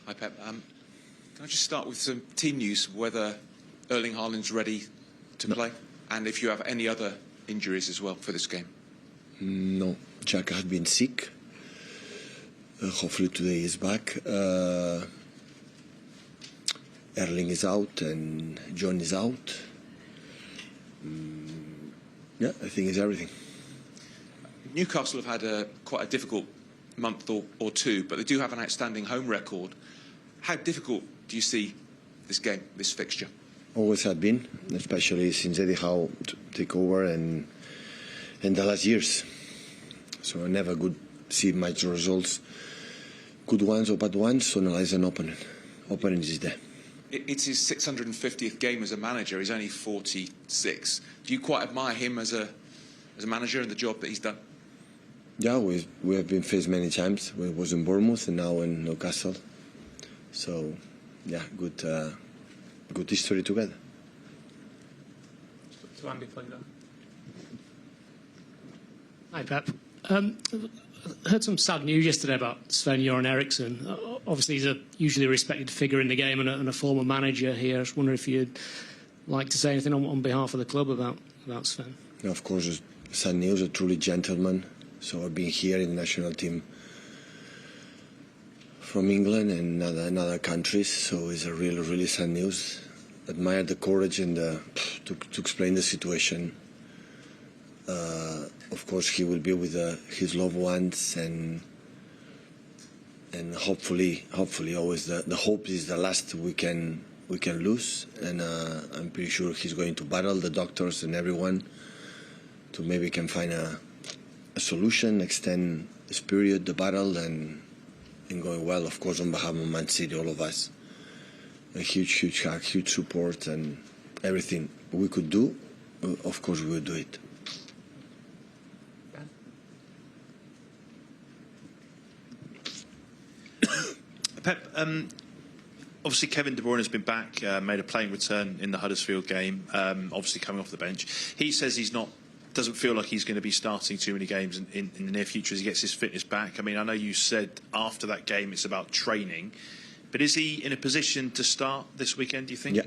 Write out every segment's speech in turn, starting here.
Hi, Pep. Can I just start with some team news, whether Erling Haaland's ready to play, and if you have any other injuries as well for this game? No, Jack had been sick. Hopefully today he's back. Erling is out and John is out. Yeah, I think it's everything. Newcastle have had quite a difficult month or two, but they do have an outstanding home record. How difficult do you see this game, this fixture? Always have been, especially since Eddie Howe took over and in the last years. So I never could see much results, good ones or bad ones, so analyze an opponent. Opponent is there. It's his 650th game as a manager. He's only 46. Do you quite admire him as a manager and the job that he's done? Yeah, we have been faced many times. We was in Bournemouth and now in Newcastle. So, yeah, good history together. To Andy, please. Hi, Pep. I heard some sad news yesterday about Sven-Göran Eriksson. Obviously, he's a usually respected figure in the game and a former manager here. I just wonder if you'd like to say anything on behalf of the club about Sven. Yeah, of course, it's sad news, a truly gentleman. So I've been here in the national team from England and other countries. So it's a really sad news. Admire the courage and to explain the situation. Of course, he will be with his loved ones, and hopefully, always the hope is the last we can lose. And I'm pretty sure he's going to battle the doctors and everyone to maybe can find a solution, extend this period, the battle, and going well. Of course, on behalf of Man City, all of us, a huge hug, huge support, and everything we could do. Of course, we will do it. Pep, obviously Kevin De Bruyne has been back, made a playing return in the Huddersfield game, obviously coming off the bench. He says doesn't feel like he's going to be starting too many games in the near future as he gets his fitness back. I mean, I know you said after that game it's about training, but is he in a position to start this weekend, do you think? Yeah.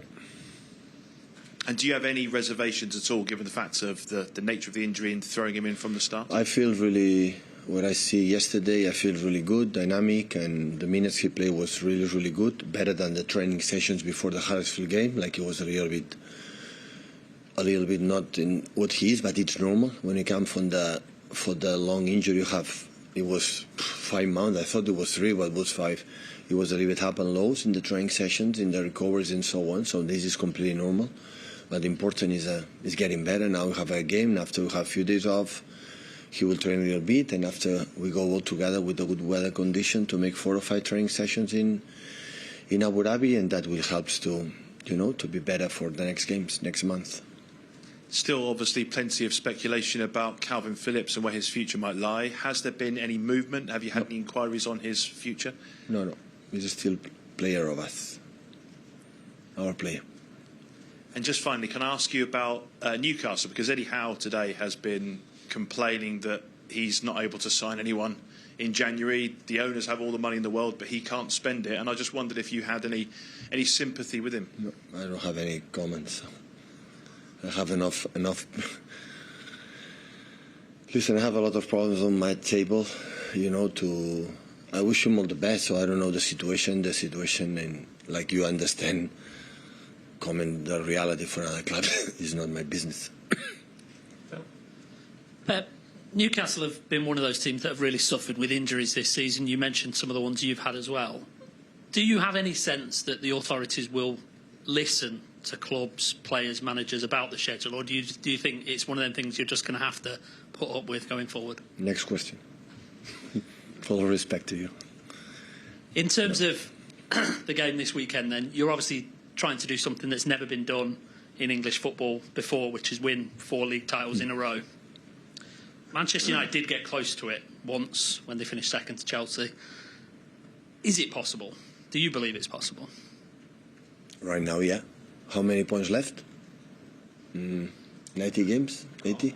And do you have any reservations at all, given the fact of the nature of the injury and throwing him in from the start? I feel really, what I see yesterday, I feel really good, dynamic, and the minutes he played was really good, better than the training sessions before the Huddersfield game. Like, it was a little bit not in what he is, but it's normal when you come for the long injury you have. It was 5 months. I thought it was 3, but it was 5. It was a little bit up and lows in the training sessions, in the recoveries and so on. So this is completely normal. But the important is getting better. Now we have a game. After we have a few days off, he will train a little bit, and after we go all together with the good weather condition to make 4 or 5 training sessions in Abu Dhabi, and that will help to be better for the next games next month. Still, obviously, plenty of speculation about Calvin Phillips and where his future might lie. Has there been any movement? Have you had any inquiries on his future? No. He's still a player of us. Our player. And just finally, can I ask you about Newcastle? Because Eddie Howe today has been complaining that he's not able to sign anyone in January. The owners have all the money in the world, but he can't spend it. And I just wondered if you had any sympathy with him. No, I don't have any comments. I have enough. Listen, I have a lot of problems on my table, I wish him all the best, so I don't know the situation, and like you understand, comment the reality for another club is not my business. Pep, Newcastle have been one of those teams that have really suffered with injuries this season. You mentioned some of the ones you've had as well. Do you have any sense that the authorities will listen to clubs, players, managers about the schedule, or do you think it's one of them things you're just going to have to put up with going forward? Next question. Full respect to you. In terms of the game this weekend, then, you're obviously trying to do something that's never been done in English football before, which is win 4 league titles in a row. Manchester United did get close to it once when they finished second to Chelsea. Is it possible? Do you believe it's possible? Right now, yeah. How many points left? 90 games? 80?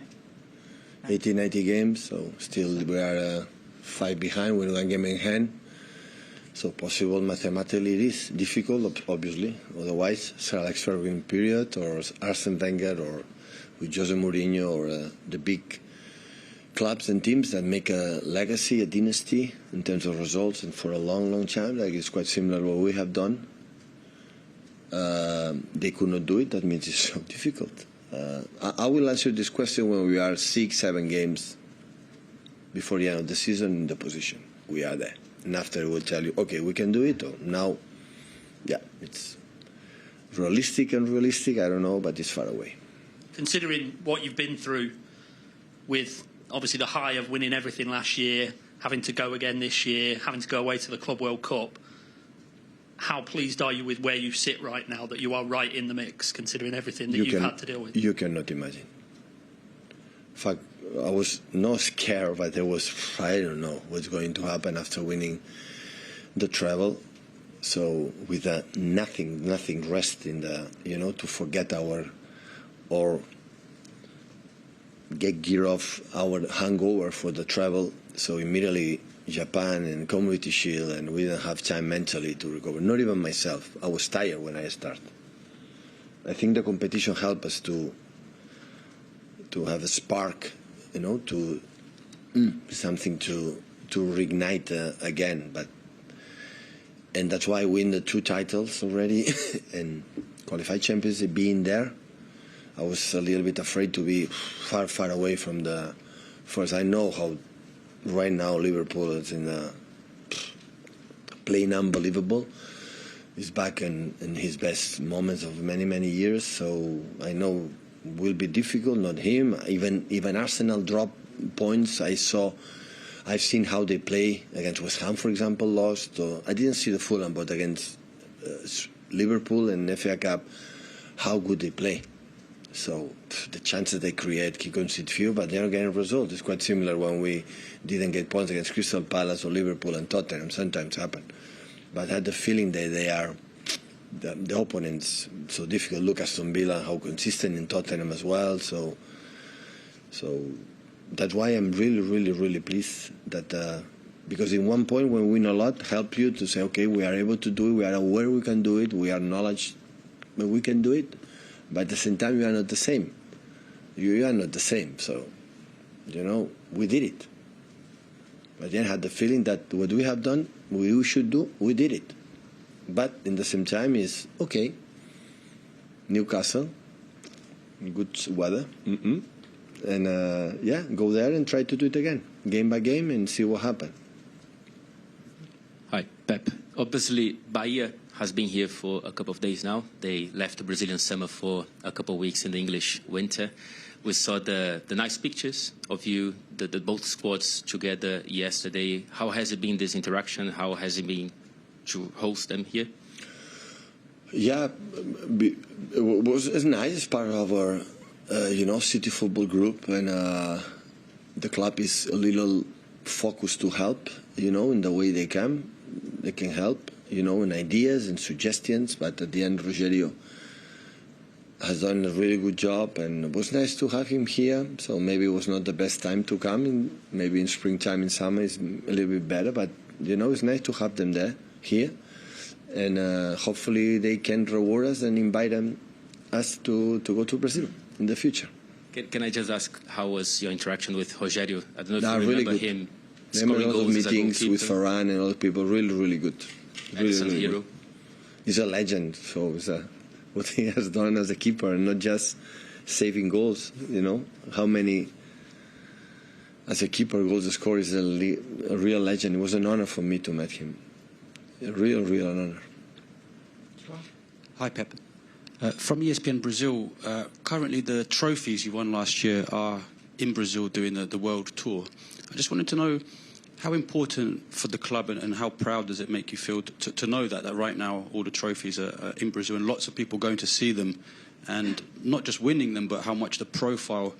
90 games. So still we are 5 behind with 1 game in hand. So possible mathematically it is difficult, obviously. Otherwise, Sir Alex Ferguson period, or Arsene Wenger, or with Jose Mourinho, or the big clubs and teams that make a legacy, a dynasty in terms of results, and for a long, long time, like it's quite similar to what we have done. They could not do it. That means it's so difficult. I will answer this question when we are 6-7 games before the end of the season in the position we are there. And after we'll tell you, okay, we can do it. Or now, yeah, it's realistic and unrealistic, I don't know, but it's far away. Considering what you've been through with obviously the high of winning everything last year, having to go again this year, having to go away to the Club World Cup, how pleased are you with where you sit right now, that you are right in the mix, considering everything that you've had to deal with? You cannot imagine. In fact, I was not scared, but there was, I don't know what's going to happen after winning the treble. So with nothing rest in the, to forget or get gear off our hangover for the treble. So immediately Japan and Community Shield, and we didn't have time mentally to recover. Not even myself. I was tired when I started. I think the competition helped us to have a spark, to something to reignite again. And that's why I win the 2 titles already and qualified champions being there. I was a little bit afraid to be far, far away from the first. I know how right now Liverpool is playing unbelievable. He's back in his best moments of many, many years. So I know it will be difficult, not him. Even Arsenal drop points. I've seen how they play against West Ham, for example, lost. I didn't see the Fulham, but against Liverpool and FA Cup, how good they play. So the chances they create, he concede few, but they're getting results. It's quite similar when we didn't get points against Crystal Palace or Liverpool and Tottenham. Sometimes happen. But I had the feeling that they are the opponents so difficult. Look at Aston Villa, how consistent in Tottenham as well. So that's why I'm really, really, really pleased that because in one point when we win a lot, help you to say, okay, we are able to do it. We are aware we can do it. We are knowledge, but we can do it. But at the same time, you are not the same. You are not the same. So, we did it. But then I had the feeling that what we have done, we should do, we did it. But in the same time is, okay, Newcastle, good weather. And, go there and try to do it again, game by game, and see what happens. Hi, Pep. Obviously, Bahia has been here for a couple of days now. They left the Brazilian summer for a couple of weeks in the English winter. We saw the nice pictures of you, the both squads together yesterday. How has it been, this interaction? How has it been to host them here? Yeah, it was nice. It's part of our, city football group, and the club is a little focused to help, in the way they can help. In ideas and suggestions, but at the end, Rogerio has done a really good job, and it was nice to have him here. So maybe it was not the best time to come. Maybe in springtime, in summer, is a little bit better. But it's nice to have them here, and hopefully they can reward us and invite us to go to Brazil in the future. Can I just ask, how was your interaction with Rogerio? I don't know if you really remember good. him. Scoring a lot of meetings with Varane and other people. Really, really good. Really hero. Good. He's a legend. So what he has done as a keeper, and not just saving goals. How many as a keeper goals scored is a real legend. It was an honor for me to meet him. A real honor. Hi, Pep. From ESPN Brazil, currently the trophies you won last year are in Brazil doing the world tour. I just wanted to know how important for the club and how proud does it make you feel to know that right now all the trophies are in Brazil and lots of people going to see them, and not just winning them, but how much the profile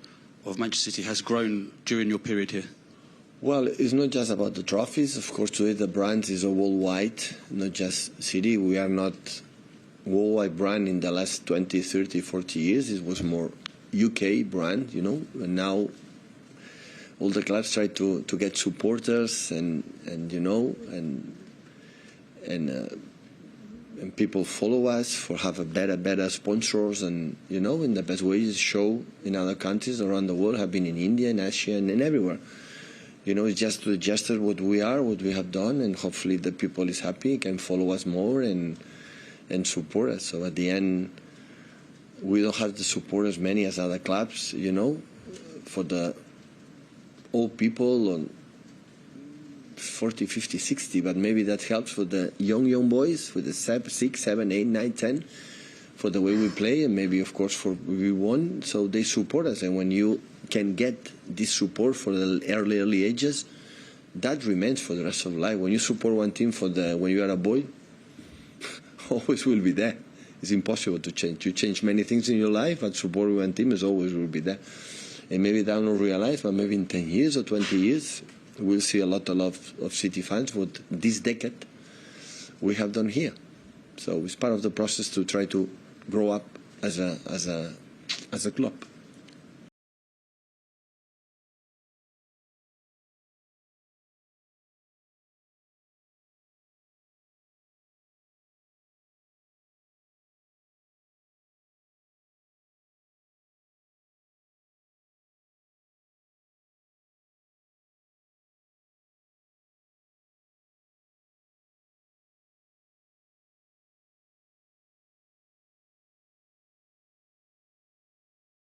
of Manchester City has grown during your period here? Well, it's not just about the trophies. Of course, today the brand is a worldwide, not just City. We are not worldwide brand in the last 20, 30, 40 years. It was more UK brand, and now all the clubs try to get supporters and and people follow us for have a better sponsors, and in the best ways show in other countries around the world. Have been in India, in Asia, and everywhere. It's just to gesture what we are, what we have done, and hopefully the people is happy, can follow us more and support us. So at the end, we don't have the support as many as other clubs, for the old people on 40, 50, 60, but maybe that helps for the young boys, for the 6, 7, 8, 9, 10, for the way we play, and maybe, of course, for we won. So they support us, and when you can get this support for the early ages, that remains for the rest of life. When you support one team when you are a boy, always will be there. It's impossible to change. You change many things in your life, but support one team is always will be there. And maybe they don't realize, but maybe in 10 years or 20 years, we'll see a lot of City fans what this decade we have done here. So it's part of the process to try to grow up as a club.